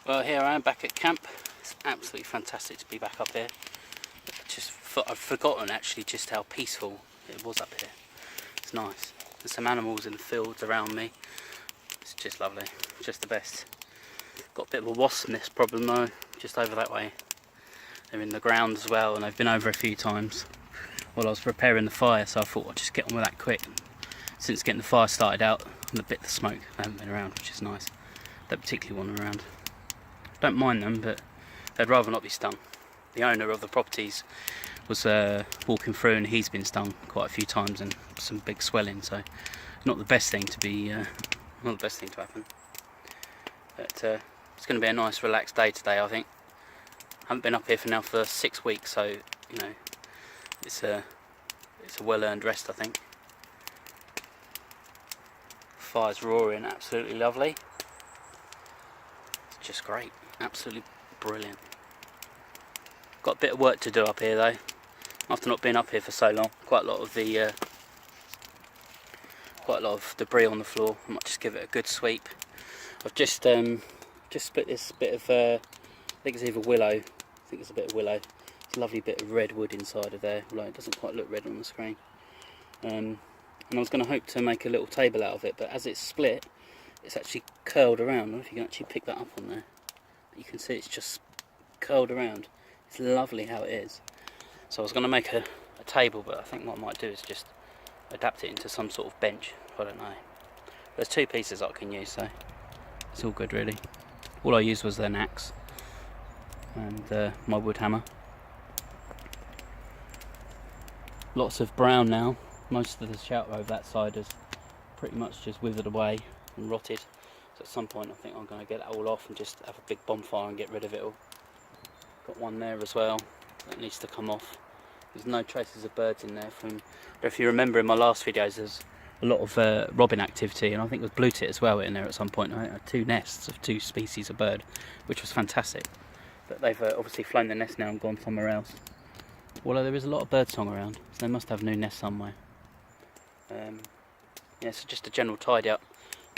Well, here I am back at camp. It's absolutely fantastic to be back up here. I've forgotten actually just how peaceful it was up here. It's nice. There's some animals in the fields around me. It's just lovely, just the best. Got a bit of a wasp nest problem though, just over that way. They're in the ground as well, and they've been over a few times while I was preparing the fire, so I thought I'd just get on with that quick. Since getting the fire started out and a bit of the smoke, they haven't been around, which is nice. Don't particularly want them around. Don't mind them, but they'd rather not be stung. The owner of the properties was walking through, and he's been stung quite a few times and some big swelling. So not the best thing to be, not the best thing to happen. But it's going to be a nice, relaxed day today, I think. I haven't been up here for 6 weeks, so you know, it's a well-earned rest, I think. Fire's roaring, absolutely lovely. It's just great. Absolutely brilliant. Got a bit of work to do up here though. After not being up here for so long, quite a lot of debris on the floor. I might just give it a good sweep. I've just split this bit of I think it's either willow. I think it's a bit of willow. It's a lovely bit of red wood inside of there, although it doesn't quite look red on the screen. And I was going to hope to make a little table out of it, but as it's split, it's actually curled around. I don't know if you can actually pick that up on there. You can see it's just curled around. It's lovely how it is. So I was going to make a table, but I think what I might do is just adapt it into some sort of bench. I don't know. There's 2 pieces I can use, so it's all good really. All I used was an axe and my wood hammer. Lots of brown now. Most of the shelter over that side has pretty much just withered away and rotted. So at some point I think I'm going to get that all off and just have a big bonfire and get rid of it all. Got one there as well that needs to come off. There's no traces of birds in there from, if you remember in my last videos, there's a lot of robin activity, and I think it was blue tit as well in there at some point. I had 2 nests of 2 species of bird, which was fantastic. But they've obviously flown the nest now and gone somewhere else. Although there is a lot of bird song around, so they must have a new nest somewhere. Yeah, so just a general tidy up.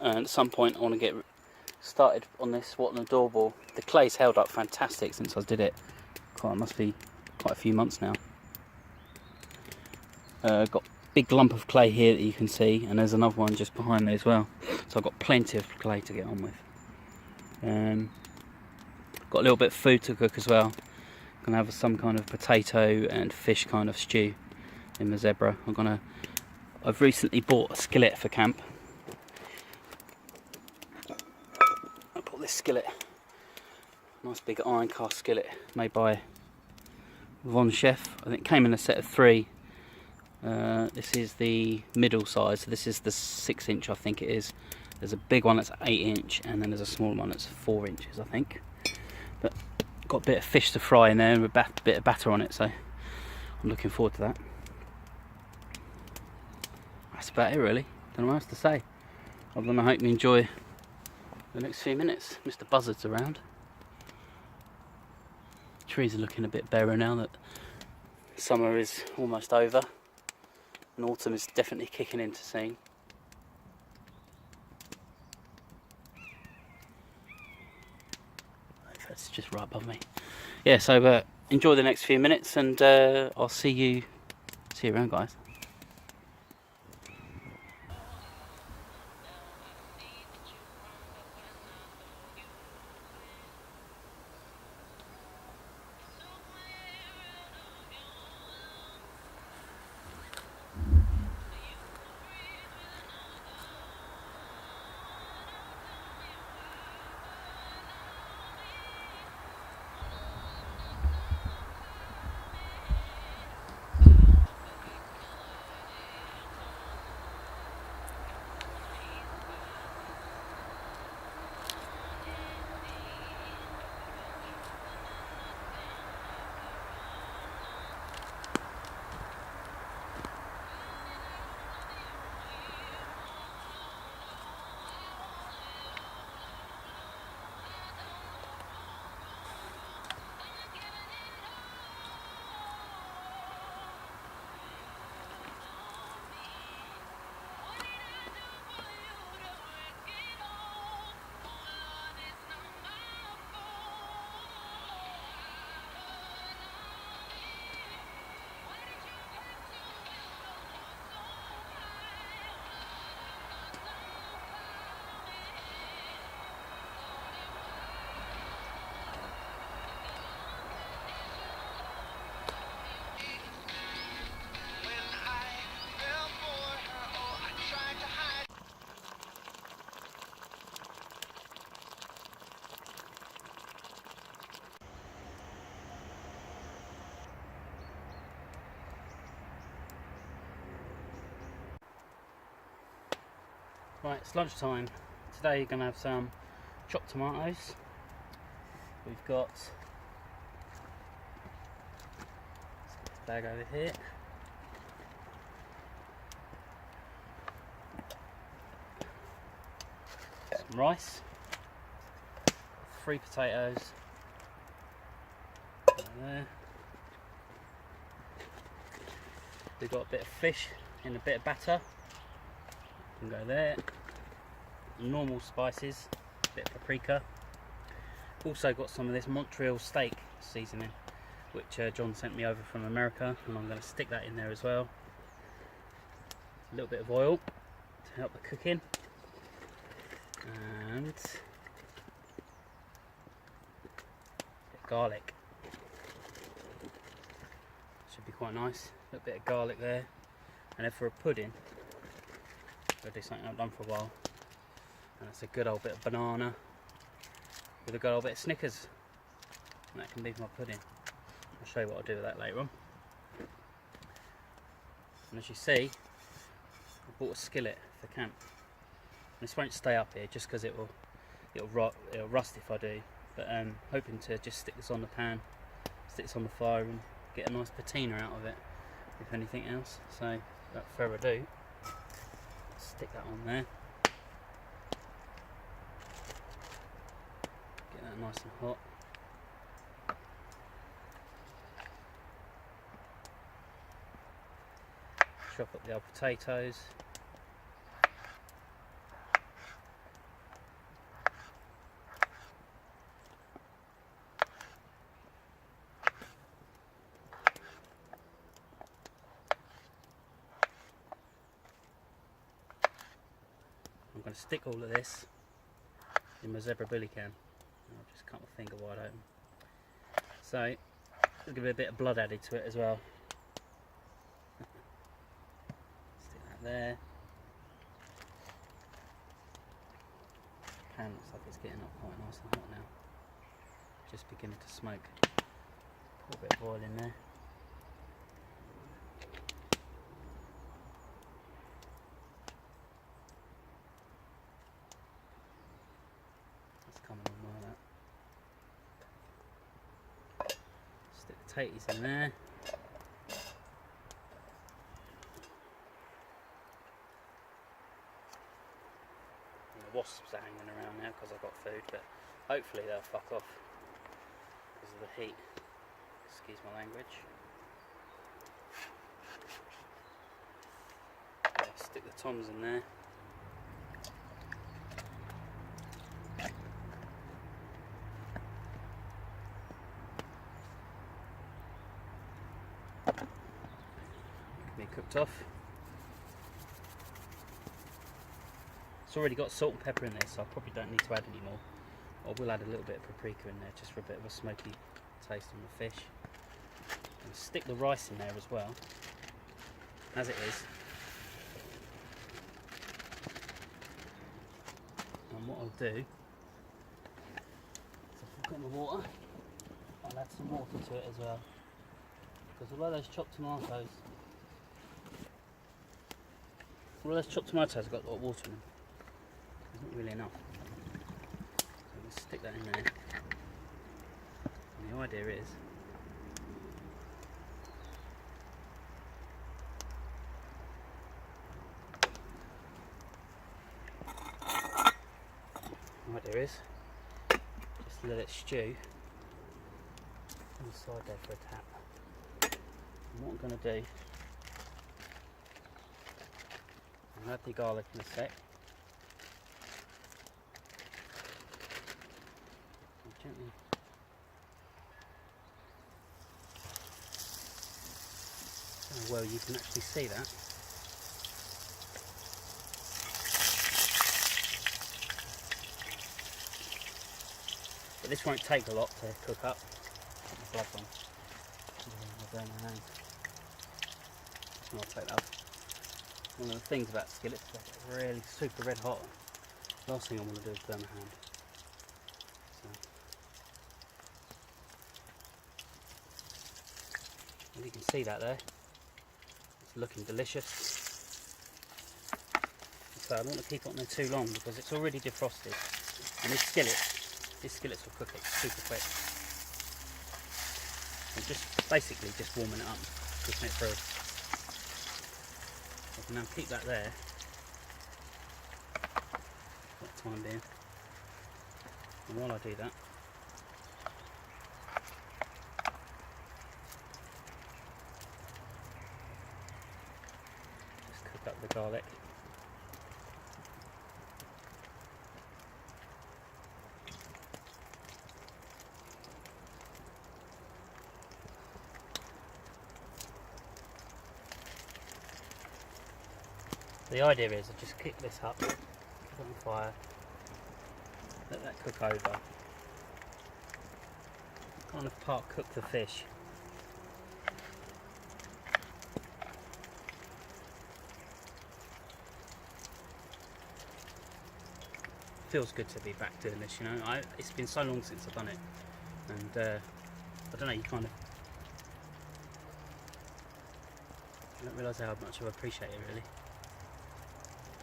And at some point I want to get started on this What an Adorable. The clay's held up fantastic since I did it. It must be quite a few months now. Got a big lump of clay here that you can see, and there's another one just behind me as well. So I've got plenty of clay to get on with. Got a little bit of food to cook as well. Gonna have some kind of potato and fish kind of stew in the zebra. I've recently bought a skillet for camp. I bought this skillet, nice big iron cast skillet made by Von Chef. I think it came in a set of 3. This is the middle size, so this is the 6 inch I think it is. There's a big one that's 8 inch, and then there's a small one that's 4 inches I think. But got a bit of fish to fry in there and a bit of batter on it, so I'm looking forward to that. that's about it really. Don't know what else to say. Other than I hope you enjoy the next few minutes. Mr. Buzzard's around. Trees are looking a bit barer now that summer is almost over and autumn is definitely kicking into scene. That's just right above me. Yeah, so enjoy the next few minutes, and I'll see you around, guys. Right, it's lunchtime. Today you're going to have some chopped tomatoes. We've got this bag over here. Some rice. 3 potatoes. There. We've got a bit of fish in a bit of batter. Can go there. Normal spices, a bit of paprika. Also got some of this Montreal steak seasoning, which John sent me over from America, and I'm going to stick that in there as well. A little bit of oil to help the cooking, and a bit of garlic. Should be quite nice. A little bit of garlic there, and then for a pudding, I'll do something I've done for a while, and that's a good old bit of banana with a good old bit of Snickers, and that can be my pudding. I'll show you what I'll do with that later on. And as you see, I bought a skillet for camp. And this won't stay up here just because it'll rust if I do, but hoping to just stick this on the pan, stick this on the fire, and get a nice patina out of it, if anything else. So without further ado, stick that on there. Get that nice and hot. Chop up the old potatoes. I'm going to stick all of this in my zebra billy can. I'll just cut my finger wide open. So, there's going to be a bit of blood added to it as well. Stick that there. The pan looks like it's getting up quite nice and hot now. Just beginning to smoke. Pour a bit of oil in there. Coming on like that. Stick the potatoes in there. wasps are hanging around now because I've got food, but hopefully they'll fuck off because of the heat. Excuse my language. Yeah, stick the toms in there. Be cooked off. It's already got salt and pepper in there, so I probably don't need to add any more. I will add a little bit of paprika in there just for a bit of a smoky taste on the fish. And stick the rice in there as well, as it is. And what I'll do is, if I've got my water, I'll add some water to it as well. Because although those chopped tomatoes have got a lot of water in them, there's not really enough. So we'll stick that in there. And the idea is just let it stew on the side there for a tap. And what I'm going to do, I'll add the garlic in a sec. And gently I don't know well you can actually see that. But this won't take a lot to cook up. Put my gloves on. I'll burn my hands. And I'll take that off. One of the things about skillets is they're really super red hot. Last thing I want to do is burn my hand. So, as you can see that there, it's looking delicious. So I don't want to keep it on there too long because it's already defrosted. And these skillets will cook it super quick. I'm just basically just warming it up, cooking it through. I can now keep that there for the time being. And while I do that, just cook up the garlic. The idea is I just kick this up, put it on fire, let that cook over, kind of part cook the fish. Feels good to be back doing this, you know. It's been so long since I've done it, and I don't know, you kind of don't realise how much I appreciate it really.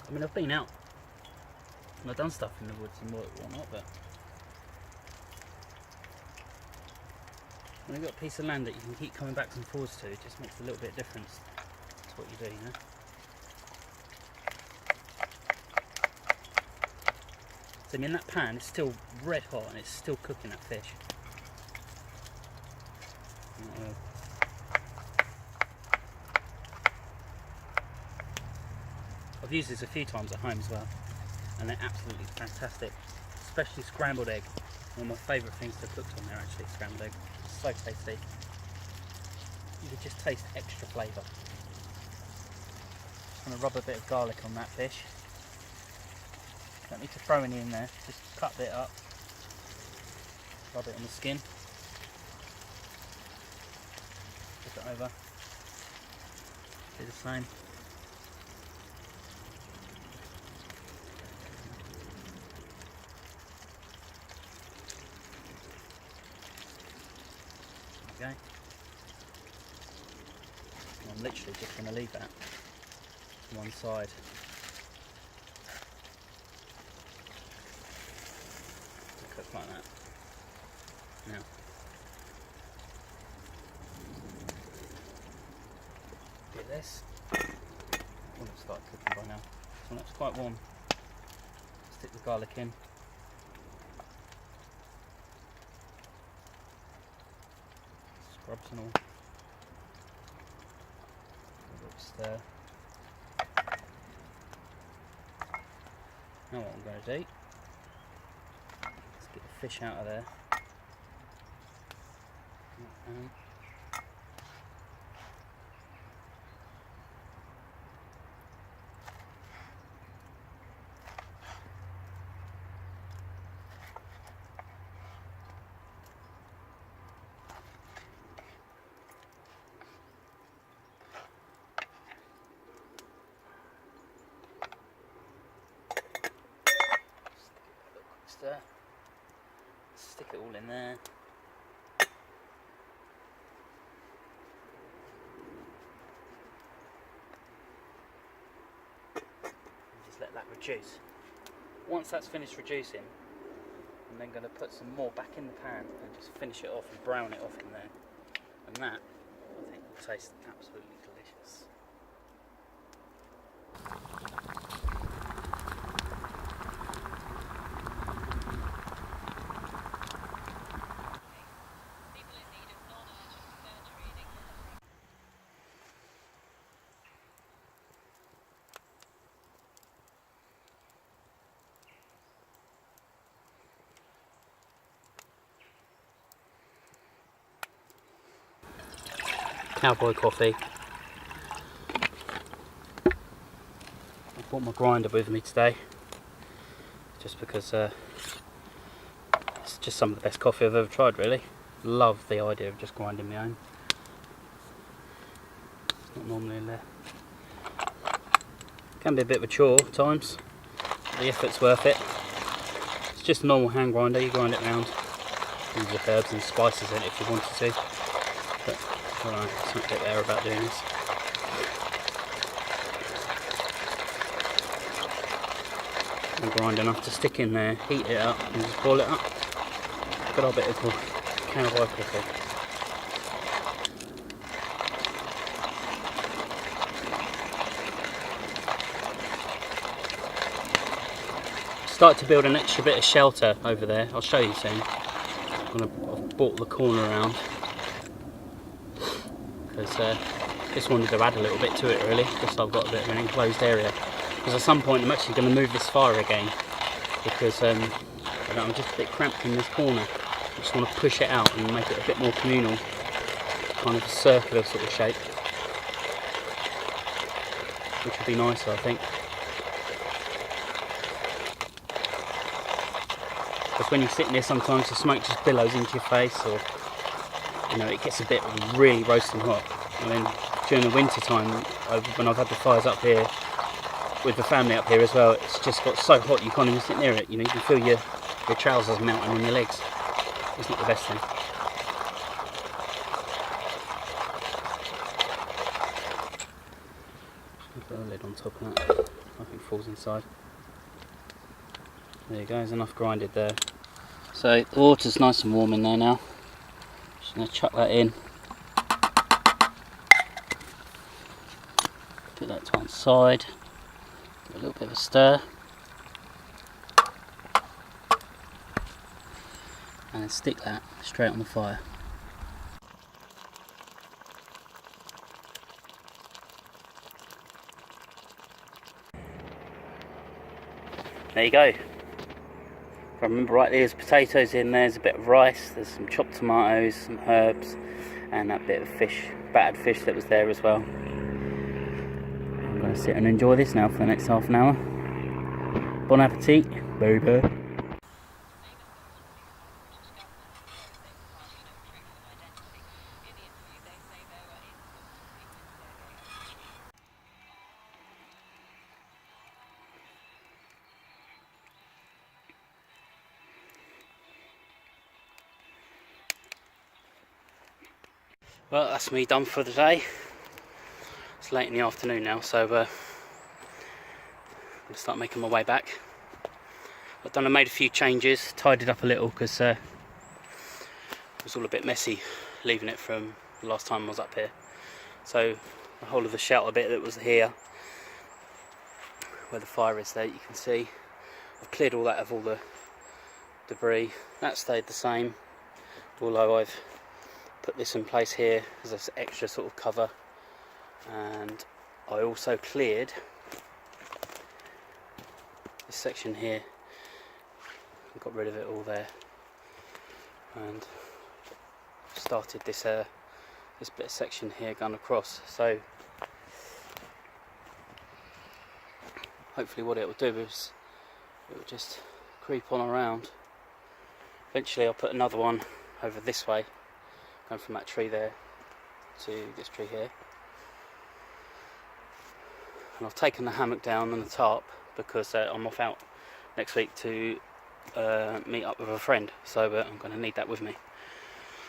I mean, I've been out and I've done stuff in the woods and whatnot, but when you've got a piece of land that you can keep coming back and forwards to, it just makes a little bit of difference to what you do, you know. So I mean, that pan is still red hot and it's still cooking that fish. I've used this a few times at home as well, and they're absolutely fantastic, especially scrambled egg. One of my favourite things to cook on there actually, scrambled egg. It's so tasty. You could just taste extra flavour. Just going to rub a bit of garlic on that fish. Don't need to throw any in there, just cut it up, rub it on the skin, flip it over, do the same. Okay. I'm literally just going to leave that to one side. To cook like that. Now, get this. Well, it's started cooking by now. This one looks quite warm. Let's Stick the garlic in. Scrubs and all. A little stir. Now what I'm going to do, let's get the fish out of there. Stick it all in there. And just let that reduce. Once that's finished reducing, I'm then going to put some more back in the pan and just finish it off and brown it off in there. And that, I think, will taste absolutely delicious. Cowboy coffee. I brought my grinder with me today just because it's just some of the best coffee I've ever tried, really. Love the idea of just grinding my own. It's not normally in there. Can be a bit of a chore at times, but the effort's worth it. It's just a normal hand grinder, you grind it round. Use the herbs and spices in it if you wanted to. But alright, it's not a bit there about doing this. And grind enough to stick in there, heat it up and just boil it up. Good old bit of cowboy coffee. Start to build an extra bit of shelter over there. I'll show you soon. I've brought the corner around because just wanted to add a little bit to it, really, just so I've got a bit of an enclosed area. Because at some point I'm actually going to move this fire again because I'm just a bit cramped in this corner. I just want to push it out and make it a bit more communal, kind of a circular sort of shape, which would be nicer, I think. Because when you're sitting there, sometimes the smoke just billows into your face, or it gets a bit really roasting hot. And then during the winter time, when I've had the fires up here with the family up here as well, it's just got so hot you can't even sit near it. You can feel your trousers melting on your legs. It's not the best thing. Put a lid on top of that. Nothing falls inside. There you go, there's enough grinded there. So the water's nice and warm in there now. Just going to chuck that in. Put that to one side. Give it a little bit of a stir. And then stick that straight on the fire. There you go. If I remember right, there's potatoes in there, there's a bit of rice, there's some chopped tomatoes, some herbs, and that bit of fish, battered fish that was there as well. I'm going to sit and enjoy this now for the next half an hour. Bon appetit, baby. Well, that's me done for the day. It's late in the afternoon now, so I'm going to start making my way back. I made a few changes, tidied up a little because it was all a bit messy leaving it from the last time I was up here. So the whole of the shelter bit that was here, where the fire is there, you can see, I've cleared all that of all the debris. That stayed the same, although I've put this in place here as an extra sort of cover, and I also cleared this section here. I got rid of it all there and started this this bit of section here going across. So hopefully what it will do is it will just creep on around. Eventually I'll put another one over this way, going from that tree there to this tree here. And I've taken the hammock down and the tarp because I'm off out next week to meet up with a friend, so I'm going to need that with me.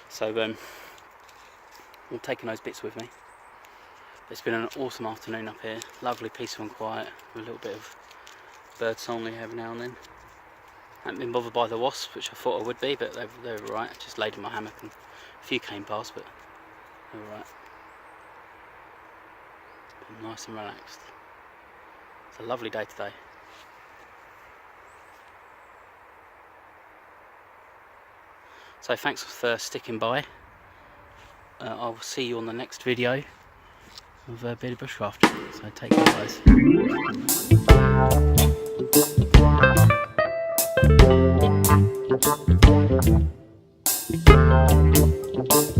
So I'm taking those bits with me. It's been an awesome afternoon up here, lovely, peaceful and quiet, with a little bit of bird song every now and then. I haven't been bothered by the wasps, which I thought I would be, but they were alright. I just laid in my hammock and a few came past, but they were alright. Been nice and relaxed. It's a lovely day today. So thanks for sticking by. I will see you on the next video of Bearded Bushcraft. So take care, guys.